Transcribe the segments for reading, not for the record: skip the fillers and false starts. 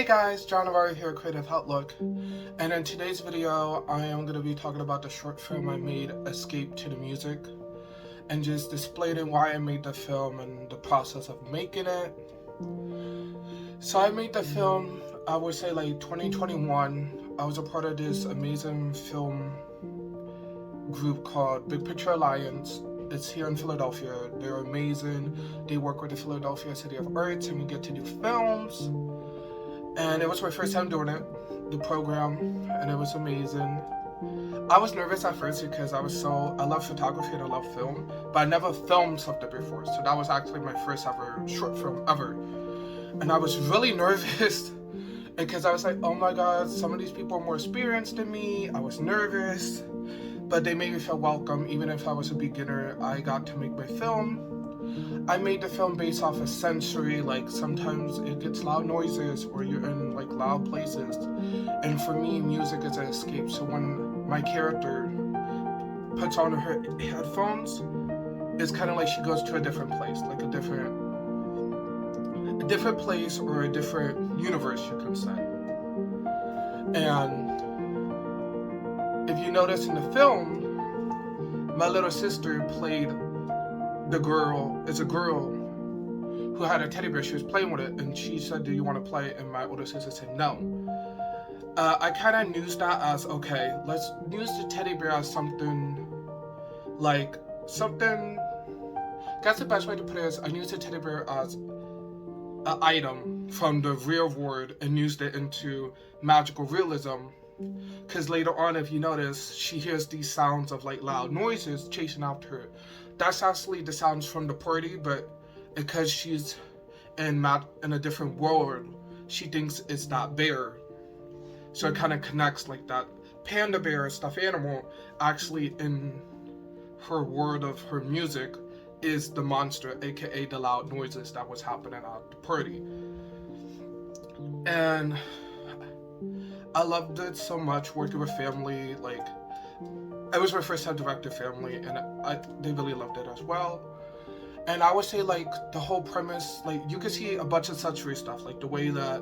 Hey guys, John of Arroyo here, Creative Outlook, and in today's video I am going to be talking about the short film I made, Escape to the Music, and just displaying why I made the film and the process of making it. So I made the film, I would say like 2021. I was a part of this amazing film group called Big Picture Alliance. It's here in Philadelphia. They're amazing. They work with the Philadelphia City of Arts and we get to do films. And it was my first time doing it, the program, and it was amazing. I was nervous at first because I love photography and I love film, but I never filmed something before, so that was actually my first ever short film ever. And I was really nervous because I was like, oh my god, some of these people are more experienced than me. I was nervous, but they made me feel welcome. Even if I was a beginner, I got to make my film. I made the film based off of sensory, like sometimes it gets loud noises or you're in like loud places. And for me, music is an escape. So when my character puts on her headphones, it's kind of like she goes to a different place, like a different place or a different universe, you can say. And if you notice in the film, my little sister played a girl who had a teddy bear. She was playing with it and she said, do you want to play? And my older sister said no. I kind of used that as, okay, let's use the teddy bear as something, I guess the best way to put it is I used the teddy bear as an item from the real world and used it into magical realism. Because later on, if you notice, she hears these sounds of like loud noises chasing after her. That's actually the sounds from the party, but because she's in a different world, she thinks it's that bear. So it kind of connects, like that panda bear, stuffed animal, actually in her world of her music is the monster, aka the loud noises that was happening at the party. And I loved it so much, working with family. Like, it was my first time directing family, and they really loved it as well. And I would say, like, the whole premise, like, you could see a bunch of sensory stuff, like the way that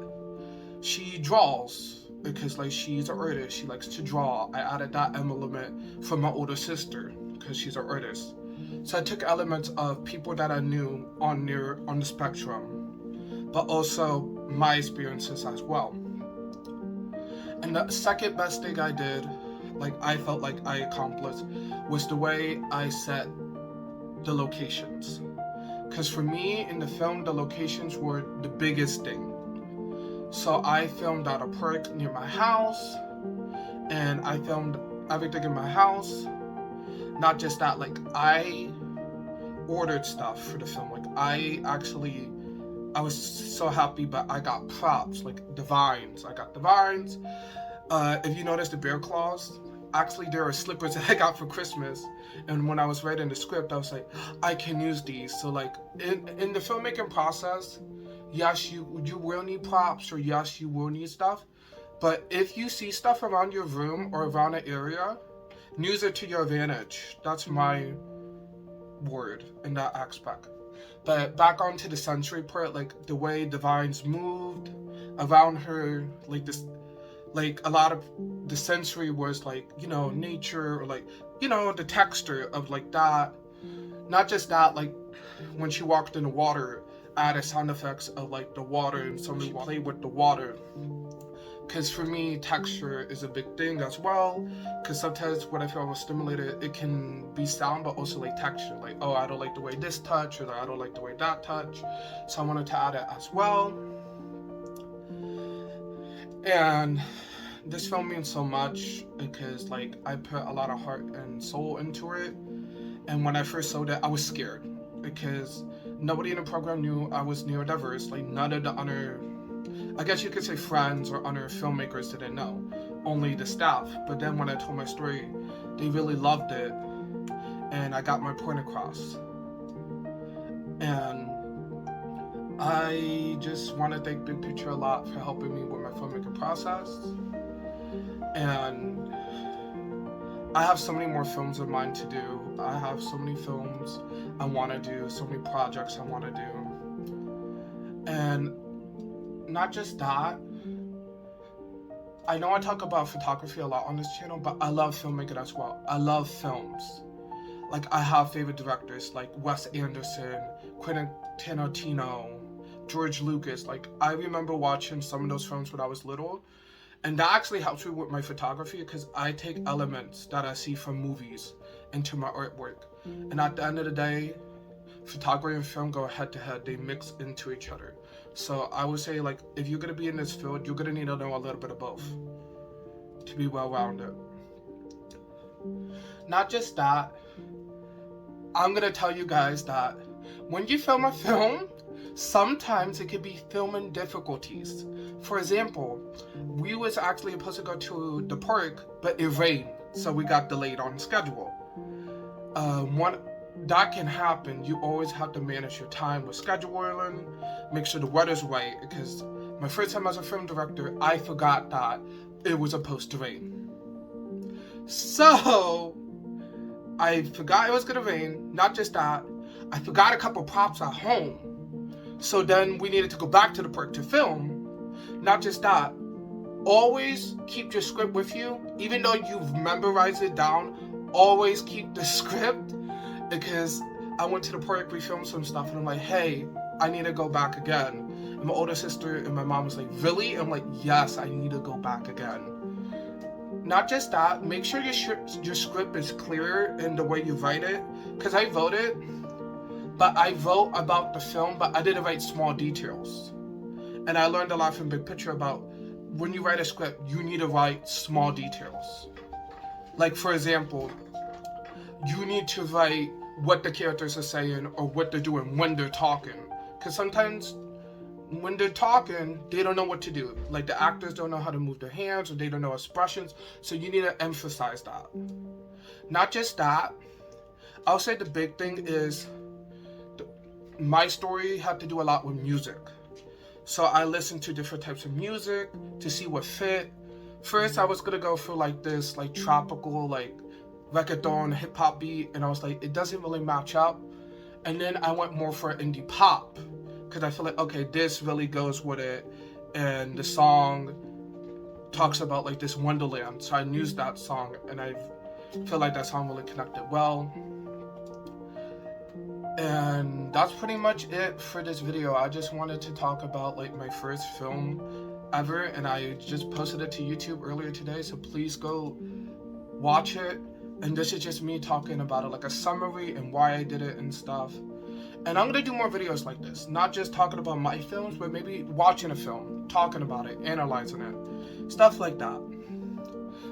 she draws, because like she's an artist, she likes to draw. I added that element from my older sister because she's an artist. So I took elements of people that I knew on the spectrum, but also my experiences as well. And the second best thing I did, like I felt like I accomplished, was the way I set the locations. Because for me, in the film, the locations were the biggest thing. So I filmed at a park near my house, and I filmed everything in my house. Not just that, like I ordered stuff for the film. Like I was so happy, but I got props, like the vines. I got the vines. If you notice the bear claws, actually there are slippers that I got for Christmas. And when I was writing the script, I was like, I can use these. So like in the filmmaking process, yes, you will need props, or yes, you will need stuff. But if you see stuff around your room or around an area, use it to your advantage. That's my word in that aspect. But back onto the sensory part, like the way the vines moved around her, like this, like a lot of the sensory was like, you know, nature, or like, you know, the texture of like that. Not just that, like when she walked in the water, added sound effects of like the water, and somebody played with the water. Because for me, texture is a big thing as well. Because sometimes when I feel I was stimulated, it can be sound, but also like texture. Like, oh, I don't like the way this touch, or I don't like the way that touch. So I wanted to add it as well. And this film means so much because like I put a lot of heart and soul into it. And when I first saw it, I was scared because nobody in the program knew I was neurodiverse. Like none of the other, I guess you could say friends or other filmmakers didn't know, only the staff. But then when I told my story, they really loved it, and I got my point across. And I just want to thank Big Picture a lot for helping me with my filmmaking process. And I have so many more films in mind to do. I have so many films I want to do, so many projects I want to do. And not just that, I know I talk about photography a lot on this channel, but I love filmmaking as well. I love films. Like, I have favorite directors like Wes Anderson, Quentin Tarantino, George Lucas. Like, I remember watching some of those films when I was little, and that actually helps me with my photography because I take elements that I see from movies into my artwork. And at the end of the day, photography and film go head to head. They mix into each other. So I would say, like, if you're gonna be in this field, you're gonna need to know a little bit of both to be well-rounded. Not just that, I'm gonna tell you guys that when you film a film, sometimes it could be filming difficulties. For example, we was actually supposed to go to the park, but it rained, so we got delayed on schedule. That can happen. You always have to manage your time with scheduling, make sure the weather's right, because my first time as a film director, I forgot that it was supposed to rain. So, I forgot it was gonna rain. Not just that, I forgot a couple props at home. So then we needed to go back to the park to film. Not just that, always keep your script with you. Even though you've memorized it down, always keep the script, because I went to the park, we filmed some stuff, and I'm like, hey, I need to go back again. And my older sister and my mom was like, really? I'm like, yes, I need to go back again. Not just that, make sure your script is clear in the way you write it, because I voted, but I wrote about the film, but I didn't write small details. And I learned a lot from Big Picture about when you write a script, you need to write small details. Like, for example, you need to write what the characters are saying or what they're doing when they're talking. Because sometimes when they're talking, they don't know what to do. Like, the actors don't know how to move their hands, or they don't know expressions. So you need to emphasize that. Not just that, I'll say the big thing is my story had to do a lot with music. So I listened to different types of music to see what fit. First, I was gonna go for like this, like tropical, like reggaeton, hip hop beat, and I was like, it doesn't really match up. And then I went more for indie pop, because I feel like, okay, this really goes with it, and the song talks about like this wonderland, so I used that song, and I feel like that song really connected well. And that's pretty much it for this video. I just wanted to talk about like my first film ever, and I just posted it to YouTube earlier today, so please go watch it. And this is just me talking about it, like a summary and why I did it and stuff. And I'm gonna do more videos like this, not just talking about my films, but maybe watching a film, talking about it, analyzing it, stuff like that.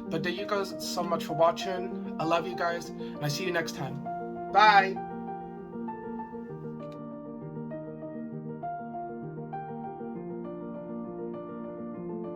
But thank you guys so much for watching. I love you guys, and I see you next time. Bye.